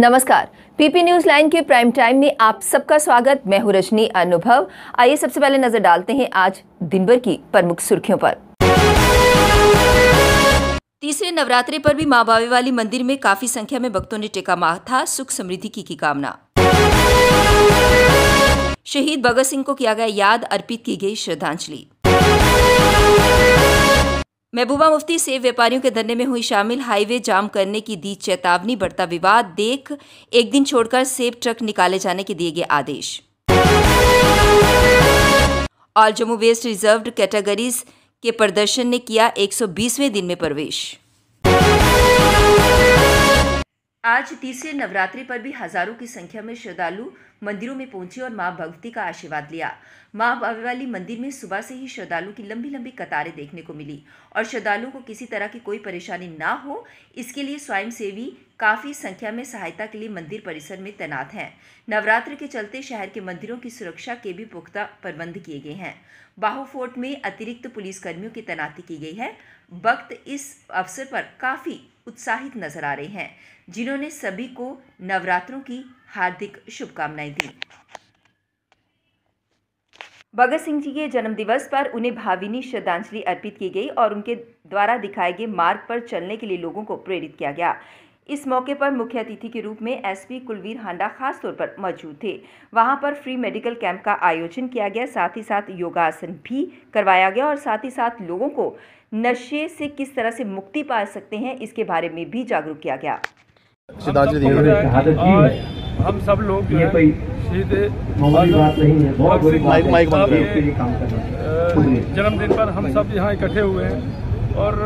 नमस्कार, PP news line के prime time में आप सबका स्वागत। मैं हूं रजनी अनुभव। आइए सबसे पहले नजर डालते हैं आज दिन भर की प्रमुख सुर्खियों पर। तीसरे नवरात्रे पर भी मां बावे वाली मंदिर में काफी संख्या में भक्तों ने टेका माथा, सुख समृद्धि की कामना। शहीद भगत सिंह को किया गया याद, अर्पित की गई श्रद्धांजलि। महबूबा मुफ्ती सेब व्यापारियों के धरने में हुई शामिल, हाईवे जाम करने की दी चेतावनी, बढ़ता विवाद देख एक दिन छोड़कर सेब ट्रक निकाले जाने के दिए गए आदेश। All Jammu west reserved categories के प्रदर्शन ने किया 120वें दिन में प्रवेश। आज तीसरे नवरात्रि पर भी हजारों की संख्या में श्रद्धालु मंदिरों में पहुंचे और मां भगवती का आशीर्वाद लिया। मां बावे वाली मंदिर में सुबह से ही श्रद्धालुओं की लंबी लंबी कतारें देखने को मिली और श्रद्धालुओं को किसी तरह की कोई परेशानी ना हो, इसके लिए स्वयंसेवी काफी संख्या में सहायता के लिए मंदिर परिसर में तैनात हैं। नवरात्र के चलते शहर के मंदिरों की सुरक्षा के भी पुख्ता प्रबंध किए गए हैं। बाहु फोर्ट में अतिरिक्त पुलिस कर्मियों की तैनाती की गई है। भक्त इस अवसर पर काफी उत्साहित नजर आ रहे हैं, जिन्होंने सभी को नवरात्रों की हार्दिक शुभकामनाएं दी। भगत सिंह जी के जन्मदिवस पर उन्हें भावभीनी श्रद्धांजलि अर्पित की गई और उनके द्वारा दिखाए गए मार्ग पर चलने के लिए लोगों को प्रेरित किया गया। इस मौके पर मुख्य अतिथि के रूप में एसपी कुलवीर हांडा खास तौर पर मौजूद थे। वहां पर फ्री मेडिकल कैंप का आयोजन किया गया, साथ ही साथ योगासन भी करवाया गया और साथ ही साथ लोगों को नशे से किस तरह से मुक्ति पा सकते हैं इसके बारे में भी जागरूक किया गया। हम सब लोग जन्मदिन पर हम सब यहाँ इकट्ठे हुए हैं और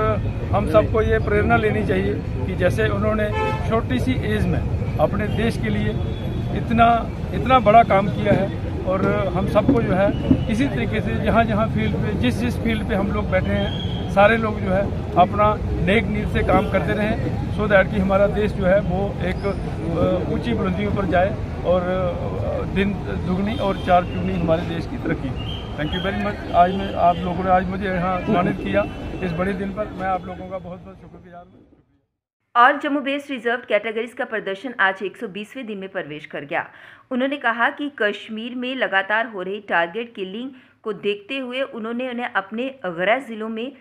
हम सबको ये प्रेरणा लेनी चाहिए कि जैसे उन्होंने छोटी सी एज में अपने देश के लिए इतना बड़ा काम किया है, और हम सबको जो है इसी तरीके से जहाँ फील्ड पे जिस फील्ड पे हम लोग बैठे हैं, सारे लोग जो है अपना नेक नीयत से काम करते रहें, सो दैट कि हमारा देश जो है वो एक ऊंची बुलंदियों पर जाए और दिन दुगनी और चार चौगुनी हमारे देश की तरक्की। Thank you very much. आज मैं आप लोगों ने आज मुझे यहाँ सम्मानित किया इस बड़े दिन पर, मैं आप लोगों का बहुत बहुत शुक्रगुजार हूँ। और जम्मू वेस्ट रिजर्व कैटेगरीज का प्रदर्शन आज 120वें दिन में प्रवेश कर गया। उन्होंने कहा कि कश्मीर में लगातार हो रही टारगेट किलिंग को देखते हुए उन्होंने उन्हें अपने गृह जिलों में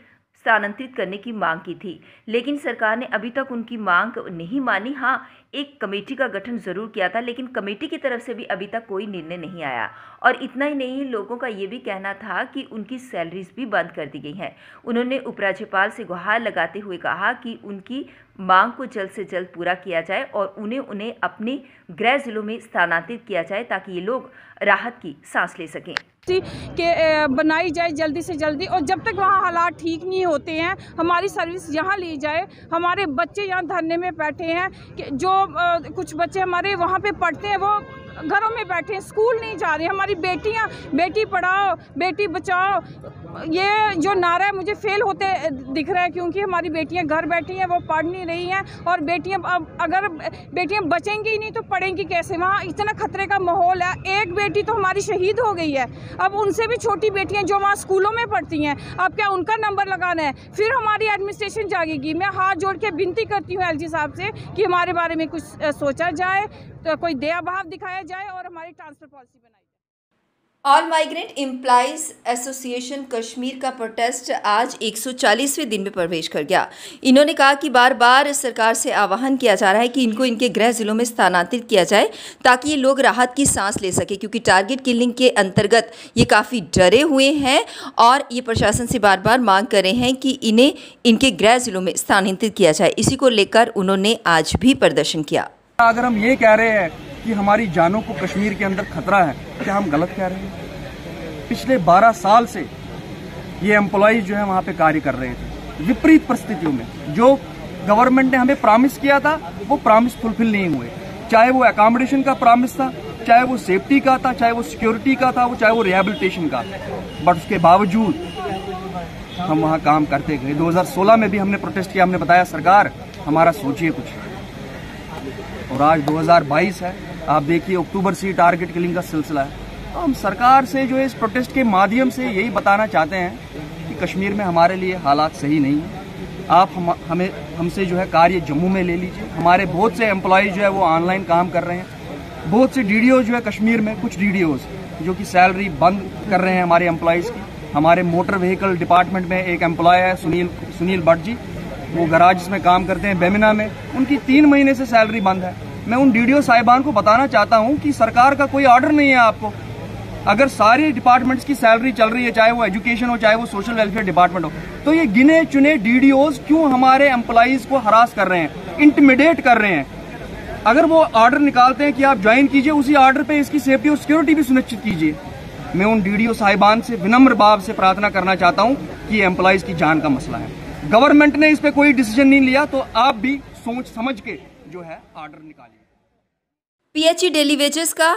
स्थानांतरित करने की मांग की थी, लेकिन सरकार ने अभी तक उनकी मांग नहीं मानी। हाँ, एक कमेटी का गठन जरूर किया था, लेकिन कमेटी की तरफ से भी अभी तक कोई निर्णय नहीं आया। और इतना ही नहीं, लोगों का ये भी कहना था कि उनकी सैलरीज भी बंद कर दी गई हैं। उन्होंने उपराज्यपाल से गुहार लगाते हुए कहा कि उनकी मांग को जल्द से जल्द पूरा किया जाए और उन्हें अपने गृह जिलों में स्थानांतरित किया जाए ताकि ये लोग राहत की सांस ले सकें। के बनाई जाए जल्दी से जल्दी, और जब तक वहाँ हालात ठीक नहीं होते हैं हमारी सर्विस यहाँ ली जाए। हमारे बच्चे यहाँ धरने में बैठे हैं कि जो कुछ बच्चे हमारे वहाँ पे पढ़ते हैं वो घरों में बैठे हैं, स्कूल नहीं जा रहे। हमारी बेटियाँ, बेटी पढ़ाओ बेटी बचाओ, ये जो नारा है मुझे फेल होते दिख रहा है, क्योंकि हमारी बेटियां घर बैठी हैं, वो पढ़ नहीं रही हैं। और बेटियां अगर बेटियां बचेंगी ही नहीं तो पढ़ेंगी कैसे? वहाँ इतना खतरे का माहौल है। एक बेटी तो हमारी शहीद हो गई है, अब उनसे भी छोटी बेटियां जो वहाँ स्कूलों में पढ़ती हैं, अब क्या उनका नंबर लगाना है? फिर हमारी एडमिनिस्ट्रेशन जागेगी। मैं हाथ जोड़ के विनती करती हूँ एलजी साहब से कि हमारे बारे में कुछ सोचा जाए, तो कोई दया भाव दिखाया जाए और हमारी ट्रांसफर पॉलिसी बनाई। All migrant employees association Kashmir का प्रोटेस्ट आज 140वें दिन में प्रवेश कर गया। इन्होंने कहा कि बार बार सरकार से आह्वान किया जा रहा है कि इनको इनके गृह जिलों में स्थानांतरित किया जाए ताकि ये लोग राहत की सांस ले सके, क्योंकि टारगेट किलिंग के अंतर्गत ये काफ़ी डरे हुए हैं और ये प्रशासन से बार बार मांग कर रहे हैं कि इन्हें इनके गृह जिलों में स्थानांतरित किया जाए। इसी को लेकर उन्होंने आज भी प्रदर्शन किया। अगर हम ये कह रहे हैं कि हमारी जानों को कश्मीर के अंदर खतरा है, क्या हम गलत कह रहे हैं? पिछले 12 साल से ये एम्प्लॉइज जो है वहां पे कार्य कर रहे थे विपरीत परिस्थितियों में। जो गवर्नमेंट ने हमें प्रॉमिस किया था वो प्रॉमिस फुलफिल नहीं हुए, चाहे वो अकोमोडेशन का प्रॉमिस था, चाहे वो सेफ्टी का था, चाहे वो सिक्योरिटी का था, वो चाहे वो रिहेबिलिटेशन का। बट उसके बावजूद हम वहां काम करते गए। 2016 में भी हमने प्रोटेस्ट किया, हमने बताया सरकार हमारा सोचिए कुछ। और आज 2022 है, आप देखिए अक्टूबर से टारगेट किलिंग का सिलसिला है। तो हम सरकार से जो है इस प्रोटेस्ट के माध्यम से यही बताना चाहते हैं कि कश्मीर में हमारे लिए हालात सही नहीं है। आप हमसे जो है कार्य जम्मू में ले लीजिए। हमारे बहुत से एम्प्लॉयज जो है वो ऑनलाइन काम कर रहे हैं। बहुत से डीडीओ जो है कश्मीर में, कुछ डीडीओज जो कि सैलरी बंद कर रहे हैं हमारे एम्प्लॉयज़ की। हमारे मोटर व्हीकल डिपार्टमेंट में एक एम्प्लॉय है सुनील भट्ट जी, वो गराज में काम करते हैं बेमिना में, उनकी 3 महीने से सैलरी बंद है। मैं उन डीडीओ साहिबान को बताना चाहता हूं कि सरकार का कोई ऑर्डर नहीं है आपको। अगर सारे डिपार्टमेंट्स की सैलरी चल रही है, चाहे वो एजुकेशन हो, चाहे वो सोशल वेलफेयर डिपार्टमेंट हो, तो ये गिने चुने डीडीओज क्यों हमारे एम्प्लॉयज को हरास कर रहे हैं, इंटिमिडेट कर रहे हैं? अगर वो ऑर्डर निकालते हैं कि आप ज्वाइन कीजिए, उसी ऑर्डर पे इसकी सेफ्टी और सिक्योरिटी भी सुनिश्चित कीजिए। मैं उन डीडीओ साहिबान से विनम्र भाव से प्रार्थना करना चाहता हूं कि ये एम्प्लॉयज की जान का मसला है। गवर्नमेंट ने इस पे कोई डिसीजन नहीं लिया, तो आप भी सोच समझ के जो है ऑर्डर निकालिए। पीएचई डेली वेजेस का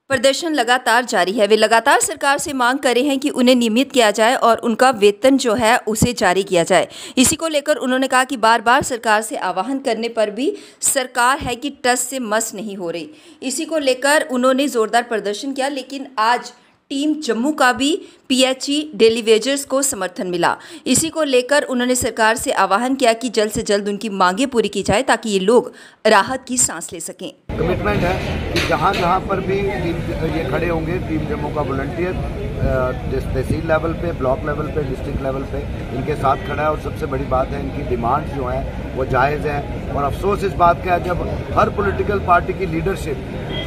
प्रदर्शन लगातार जारी है। वे लगातार सरकार से मांग कर रहे हैं कि उन्हें नियमित किया जाए और उनका वेतन जो है उसे जारी किया जाए। इसी को लेकर उन्होंने कहा कि बार बार सरकार से आह्वान करने पर भी सरकार है कि टस से मस नहीं हो रही। इसी को लेकर उन्होंने जोरदार प्रदर्शन किया, लेकिन आज टीम जम्मू का भी पीएचई डेली वेजर्स को समर्थन मिला। इसी को लेकर उन्होंने सरकार से आह्वान किया कि जल्द से जल्द उनकी मांगें पूरी की जाए ताकि ये लोग राहत की सांस ले सकें। कमिटमेंट है कि जहाँ जहाँ पर भी ये खड़े होंगे, टीम जम्मू का वॉलंटियर तहसील लेवल पे, ब्लॉक लेवल पे, डिस्ट्रिक्ट लेवल पे इनके साथ खड़ा है। और सबसे बड़ी बात है, इनकी डिमांड्स जो हैं वो जायज़ हैं। और अफसोस इस बात का है जब हर पॉलिटिकल पार्टी की लीडरशिप,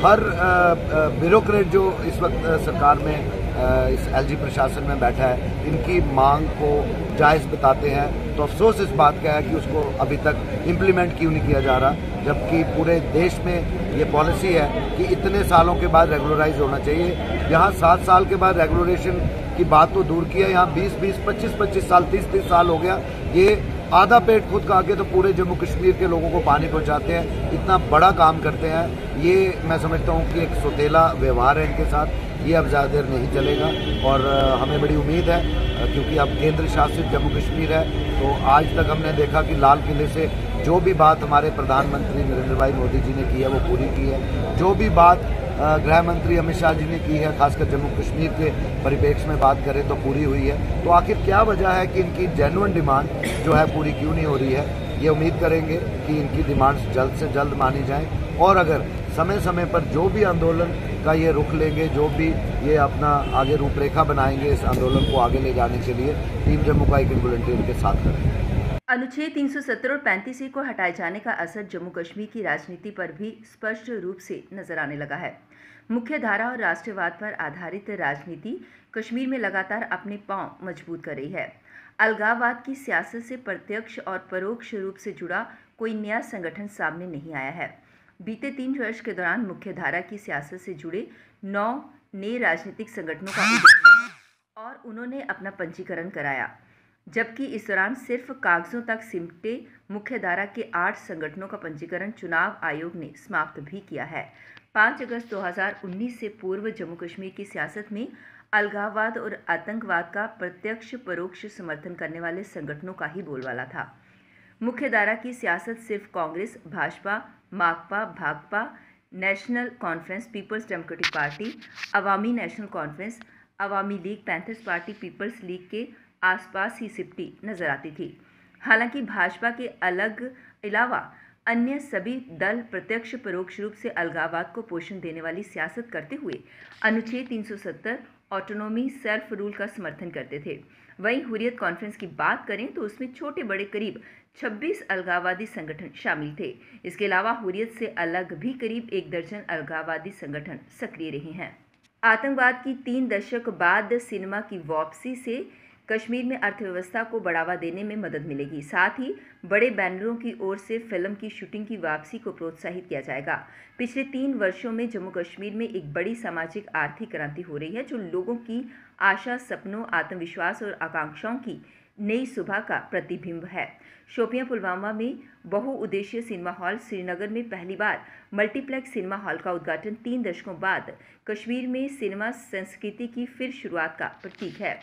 हर ब्यूरोक्रेट जो इस वक्त सरकार में इस एलजी प्रशासन में बैठा है, इनकी मांग को जायज़ बताते हैं, तो अफसोस इस बात का है कि उसको अभी तक इम्प्लीमेंट क्यों नहीं किया जा रहा। जबकि पूरे देश में ये पॉलिसी है कि इतने सालों के बाद रेगुलराइज होना चाहिए। यहाँ 7 साल के बाद रेगुलरेशन की बात तो दूर की है, यहाँ 20-20, 25-25 साल, 30-30 साल हो गया। ये आधा पेट खुद खा के तो पूरे जम्मू कश्मीर के लोगों को पानी पहुंचाते हैं, इतना बड़ा काम करते हैं। ये मैं समझता हूँ कि एक सौतेला व्यवहार है इनके साथ, ये अब ज़्यादा देर नहीं चलेगा। और हमें बड़ी उम्मीद है, क्योंकि अब केंद्र शासित जम्मू कश्मीर है, तो आज तक हमने देखा कि लाल किले से जो भी बात हमारे प्रधानमंत्री नरेंद्र भाई मोदी जी ने की है वो पूरी की है। जो भी बात गृह मंत्री अमित शाह जी ने की है, खासकर जम्मू कश्मीर के परिप्रेक्ष्य में बात करें तो पूरी हुई है। तो आखिर क्या वजह है कि इनकी जेन्युइन डिमांड जो है पूरी क्यों नहीं हो रही है? ये उम्मीद करेंगे कि इनकी डिमांड्स जल्द से जल्द मानी जाएं। और अगर समय समय पर जो भी आंदोलन का ये रुख लेंगे, जो भी ये अपना आगे रूपरेखा बनाएंगे इस आंदोलन को आगे ले जाने के लिए, टीम जम्मू का एक वॉलंटियर के साथ करेंगे। अनुच्छेद 370 और 35A को हटाए जाने का असर जम्मू कश्मीर की राजनीति पर भी स्पष्ट रूप से नजर आने लगा है। मुख्य धारा और राष्ट्रवाद पर आधारित राजनीति कश्मीर में लगातार अपने पांव मजबूत कर रही है। अलगाववाद की सियासत से प्रत्यक्ष और परोक्ष रूप से जुड़ा कोई नया संगठन सामने नहीं आया है। बीते 3 वर्ष के दौरान मुख्य धारा की सियासत से जुड़े 9 नए राजनीतिक संगठनों का उदय और उन्होंने अपना पंजीकरण कराया, जबकि इस दौरान सिर्फ कागजों तक सिमटे मुख्य धारा के 8 संगठनों का पंजीकरण चुनाव आयोग ने समाप्त भी किया है। 5 अगस्त 2019 से पूर्व जम्मू कश्मीर की सियासत में अलगाववाद और आतंकवाद का प्रत्यक्ष परोक्ष समर्थन करने वाले संगठनों का ही बोलबाला था। मुख्य धारा की सियासत सिर्फ Congress, Bhajpa, Makpa, Bhakpa, national conference, peoples democratic party, Awami national conference, Awami league, panthers party, peoples league के आसपास ही सिमटी नजर आती थी। हालांकि भाजपा के अलावा अन्य सभी दल प्रत्यक्ष परोक्ष रूप से अलगाववाद को पोषण देने वाली सियासत करते हुए अनुच्छेद 370 ऑटोनॉमी सेल्फ रूल का समर्थन करते थे। वहीं हुर्रियत कॉन्फ्रेंस की बात करें तो उसमें छोटे बड़े करीब 26 अलगाववादी संगठन शामिल थे। इसके अलावा हुर्रियत से अलग भी करीब 1 दर्जन अलगाववादी संगठन सक्रिय रहे हैं। आतंकवाद की 3 दशक बाद सिनेमा की वापसी से कश्मीर में अर्थव्यवस्था को बढ़ावा देने में मदद मिलेगी। साथ ही बड़े बैनरों की ओर से फिल्म की शूटिंग की वापसी को प्रोत्साहित किया जाएगा। पिछले 3 वर्षों में जम्मू कश्मीर में एक बड़ी सामाजिक आर्थिक क्रांति हो रही है, जो लोगों की आशा, सपनों, आत्मविश्वास और आकांक्षाओं की नई सुबह का प्रतिबिंब है। शोपियां पुलवामा में बहुउद्देशीय सिनेमा हॉल, श्रीनगर में पहली बार मल्टीप्लेक्स सिनेमा हॉल का उद्घाटन 3 दशकों बाद कश्मीर में सिनेमा संस्कृति की फिर शुरुआत का प्रतीक है।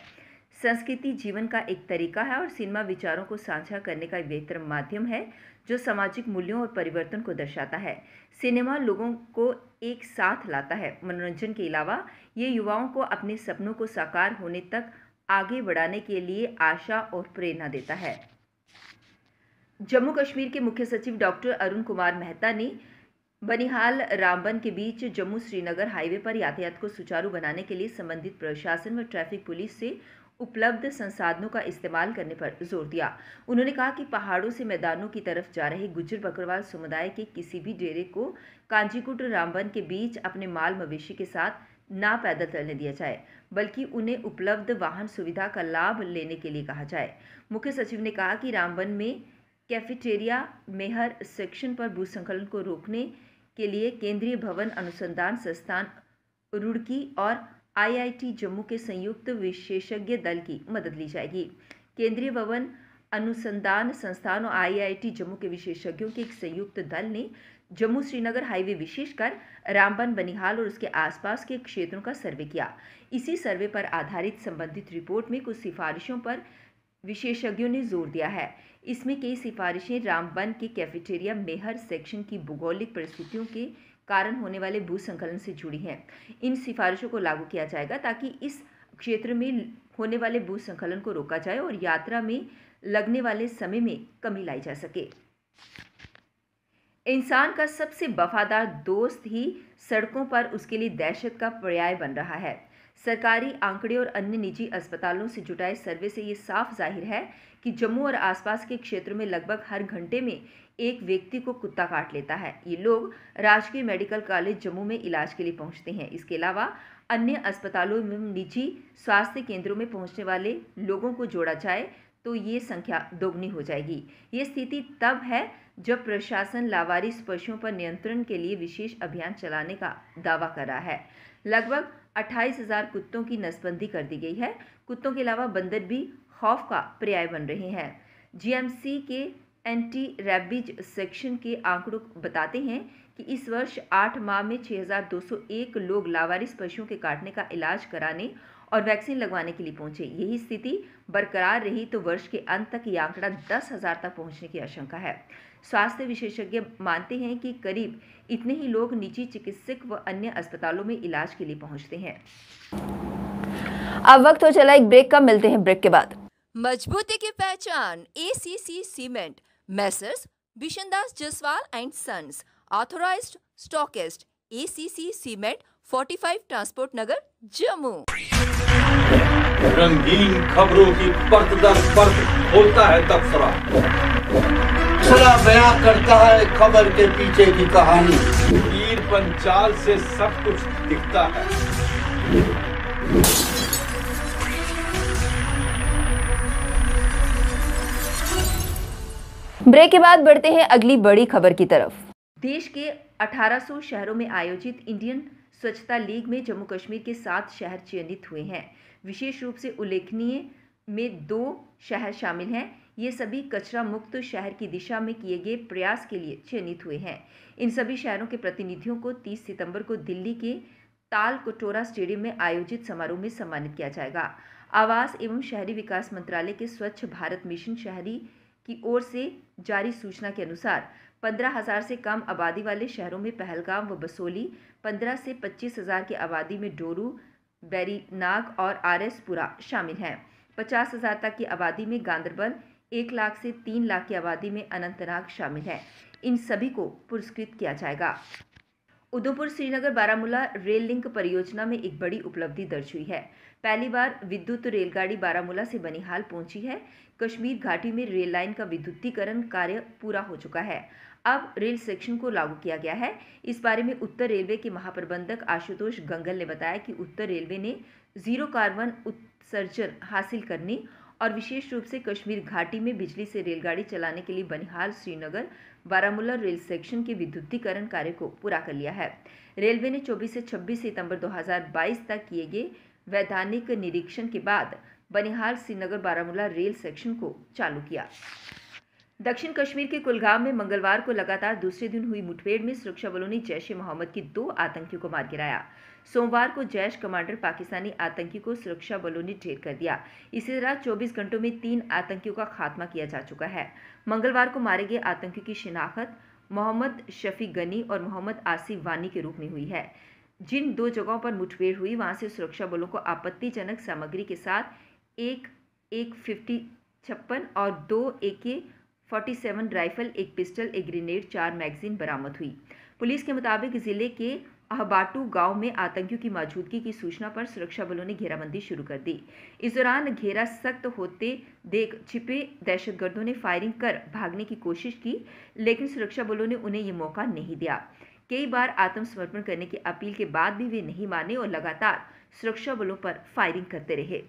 संस्कृति जीवन का एक तरीका है और सिनेमा विचारों को साझा करने का एक बेहतर माध्यम है जो सामाजिक मूल्यों और परिवर्तन को दर्शाता है। सिनेमा लोगों को एक साथ लाता है। मनोरंजन के अलावा ये युवाओं को अपने सपनों को साकार होने तक आगे बढ़ाने के लिए आशा और प्रेरणा देता है। जम्मू कश्मीर के मुख्य सचिव डॉक्टर अरुण कुमार मेहता ने बनिहाल रामबन के बीच जम्मू श्रीनगर हाईवे पर यातायात को सुचारू बनाने के लिए संबंधित प्रशासन व ट्रैफिक पुलिस से उपलब्ध संसाधनों का इस्तेमाल करने पर जोर दिया। उन्होंने कहा कि पहाड़ों से मैदानों की तरफ जा रहे गुज्जर बकरवाल समुदाय के किसी भी डेरे को कांजीकुट रामबन के बीच अपने माल मवेशी के साथ ना पैदल चलने दिया जाए, बल्कि उन्हें उपलब्ध वाहन सुविधा का लाभ लेने के लिए कहा जाए। मुख्य सचिव ने कहा कि रामबन में कैफेटेरिया मेहर सेक्शन पर भूस्खलन को रोकने के लिए केंद्रीय भवन अनुसंधान संस्थान रुड़की और IIT जम्मू के संयुक्त विशेषज्ञ दल की मदद ली जाएगी। केंद्रीय भवन अनुसंधान संस्थान और IIT जम्मू के विशेषज्ञों के एक संयुक्त दल ने जम्मू श्रीनगर हाईवे विशेषकर रामबन बनिहाल और उसके आसपास के क्षेत्रों का सर्वे किया। इसी सर्वे पर आधारित संबंधित रिपोर्ट में कुछ सिफारिशों पर विशेषज्ञों ने जोर दिया है। इसमें कई सिफारिशें रामबन के कैफेटेरिया मेहर सेक्शन की भौगोलिक परिस्थितियों के कारण होने वाले भूस्खलन से जुड़ी हैं। इन सिफारिशों को लागू किया जाएगा ताकि इस क्षेत्र में होने वाले भूस्खलन को रोका जाए और यात्रा में लगने वाले समय में कमी लाई जा सके। इंसान का सबसे वफादार दोस्त ही सड़कों पर उसके लिए दहशत का पर्याय बन रहा है। सरकारी आंकड़े और अन्य निजी अस्पतालों से जुटाए सर्वे से ये साफ जाहिर है कि जम्मू और आसपास के क्षेत्र में लगभग हर घंटे में एक व्यक्ति को कुत्ता काट लेता है। ये लोग राजकीय मेडिकल कॉलेज जम्मू में इलाज के लिए पहुंचते हैं। इसके अलावा अन्य अस्पतालों में निजी स्वास्थ्य केंद्रों में पहुंचने वाले लोगों को जोड़ा जाए तो ये संख्या दोगुनी हो जाएगी। ये स्थिति तब है जब प्रशासन लावारिस पशुओं पर नियंत्रण के लिए विशेष अभियान चलाने का दावा कर रहा है। लगभग 28,000 कुत्तों की नसबंदी कर दी गई है। कुत्तों के अलावा बंदर भी खौफ का पर्याय बन रहे हैं। GMC के एंटी रैबिज सेक्शन के आंकड़ों बताते हैं कि इस वर्ष 8 माह में 6,201 लोग लावारिस पशुओं के काटने का इलाज कराने और वैक्सीन लगवाने के लिए पहुंचे। यही स्थिति बरकरार रही तो वर्ष के अंत तक यह आंकड़ा 10,000 तक पहुंचने की आशंका है। स्वास्थ्य विशेषज्ञ मानते हैं कि करीब इतने ही लोग निजी चिकित्सक व अन्य अस्पतालों में इलाज के लिए पहुंचते हैं। अब वक्त हो चला एक ब्रेक का, मिलते हैं ब्रेक के बाद। मजबूती की पहचान ACC cement, messrs Bishandas Jaswal and sons, authorised stockist, ACC cement, 45 transport Nagar, Jammu. रंगीन खबरों की परत दर परत खोलता है तबसरा, बयां करता है खबर के पीछे की कहानी। तीर पंचाल से सब कुछ दिखता है। ब्रेक के बाद बढ़ते हैं अगली बड़ी खबर की तरफ। देश के 1800 शहरों में आयोजित इंडियन स्वच्छता लीग में जम्मू कश्मीर के 7 शहर चयनित हुए हैं। विशेष रूप से उल्लेखनीय में 2 शहर शामिल हैं। ये सभी कचरा मुक्त शहर की दिशा में किए गए प्रयास के लिए चयनित हुए हैं। इन सभी शहरों के प्रतिनिधियों को 30 सितंबर को दिल्ली के ताल कटोरा स्टेडियम में आयोजित समारोह में सम्मानित किया जाएगा। आवास एवं शहरी विकास मंत्रालय के स्वच्छ भारत मिशन शहरी की ओर से जारी सूचना के अनुसार 15,000 से कम आबादी वाले शहरों में पहलगाम व बसोली, 15 से 25,000 की आबादी में डोरू, बैरीनाग और RS-पुरा शामिल हैं। 50,000 तक की आबादी में गांदरबल, 1 लाख से 3 लाख की आबादी में अनंतनाग शामिल है। इन सभी को पुरस्कृत किया जाएगा। उधमपुर श्रीनगर बारामूला रेल लिंक परियोजना में एक बड़ी उपलब्धि दर्ज हुई है। पहली बार विद्युत रेलगाड़ी बारामूला से बनिहाल पहुंची है। कश्मीर घाटी में रेल लाइन का विद्युतीकरण कार्य पूरा हो चुका है। अब रेल सेक्शन को लागू किया गया है। इस बारे में उत्तर रेलवे के महाप्रबंधक आशुतोष गंगल ने बताया कि उत्तर रेलवे ने 0 कार्बन उत्सर्जन हासिल करने और विशेष रूप से कश्मीर घाटी में बिजली से रेलगाड़ी चलाने के लिए बनिहाल श्रीनगर बारामूला रेल सेक्शन के विद्युतीकरण कार्य को पूरा कर लिया है। रेलवे ने 24 से 26 सितंबर 2022 तक किए गए वैधानिक निरीक्षण के बाद बनिहाल श्रीनगर बारामूला रेल सेक्शन को चालू किया। दक्षिण कश्मीर के कुलगाम में मंगलवार को लगातार दूसरे दिन हुई मुठभेड़ में सुरक्षा बलों ने जैश-ए-मोहम्मद के 2 आतंकियों को मार गिराया। सोमवार को जैश कमांडर पाकिस्तानी आतंकी को सुरक्षा बलों ने ढेर कर दिया। इसी तरह 24 घंटों में 3 आतंकियों का खात्मा किया जा चुका है। मंगलवार को मारे गए आतंकियों की शिनाख्त मोहम्मद शफी गनी और मोहम्मद आसिफ वानी के रूप में हुई है। जिन 2 जगहों पर मुठभेड़ हुई वहां से सुरक्षा बलों को आपत्तिजनक सामग्री के साथ एक AK-56 और 2 47 राइफल, एक पिस्टल, एक ग्रेनेड, 4 मैगजीन बरामद हुई। पुलिस के मुताबिक जिले के अहबाटू गांव में आतंकियों की मौजूदगी की सूचना पर सुरक्षा बलों ने घेराबंदी शुरू कर दी। इस दौरान घेरा सख्त होते देख छिपे दहशतगर्दों ने फायरिंग कर भागने की कोशिश की, लेकिन सुरक्षा बलों ने उन्हें ये मौका नहीं दिया। कई बार आत्मसमर्पण करने की अपील के बाद भी वे नहीं माने और लगातार सुरक्षा बलों पर फायरिंग करते रहे।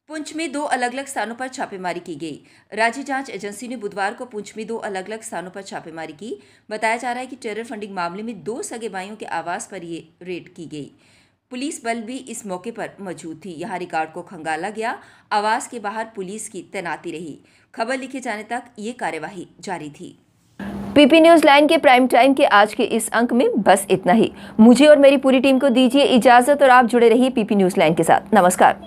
पुंछ में 2 अलग अलग स्थानों पर छापेमारी की गई। राज्य जांच एजेंसी ने बुधवार को पुंछ में 2 अलग अलग स्थानों पर छापेमारी की। बताया जा रहा है कि टेरर फंडिंग मामले में 2 सगे भाइयों के आवास पर ये रेड की गई। पुलिस बल भी इस मौके पर मौजूद थी। यहां रिकॉर्ड को खंगाला गया। आवास के बाहर पुलिस की तैनाती रही। खबर लिखे जाने तक ये कार्यवाही जारी थी। पीपी न्यूज लाइन के प्राइम टाइम के आज के इस अंक में बस इतना ही। मुझे और मेरी पूरी टीम को दीजिए इजाजत और आप जुड़े रहिए पीपी न्यूज लाइन के साथ। नमस्कार।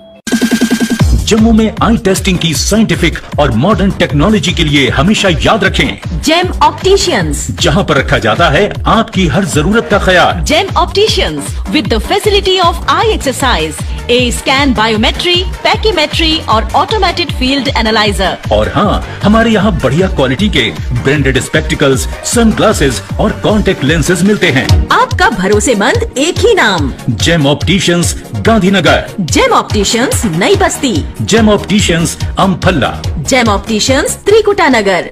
जम्मू में आई टेस्टिंग की साइंटिफिक और मॉडर्न टेक्नोलॉजी के लिए हमेशा याद रखें जेम ऑप्टिशियंस, जहां पर रखा जाता है आपकी हर जरूरत का ख्याल। Gem opticians with the facility of eye exercise, A scan, biometry, pachymetry और ऑटोमेटेड फील्ड एनालाइजर। और हाँ, हमारे यहाँ बढ़िया क्वालिटी के ब्रांडेड स्पेक्टिकल्स, सनग्लासेस और कॉन्टेक्ट लेंसेज मिलते हैं। आपका भरोसेमंद एक ही नाम, gem opticians, Gandhinagar. Gem opticians, Nai Basti. Gem opticians, Amphalla. Gem opticians, Trikuta नगर।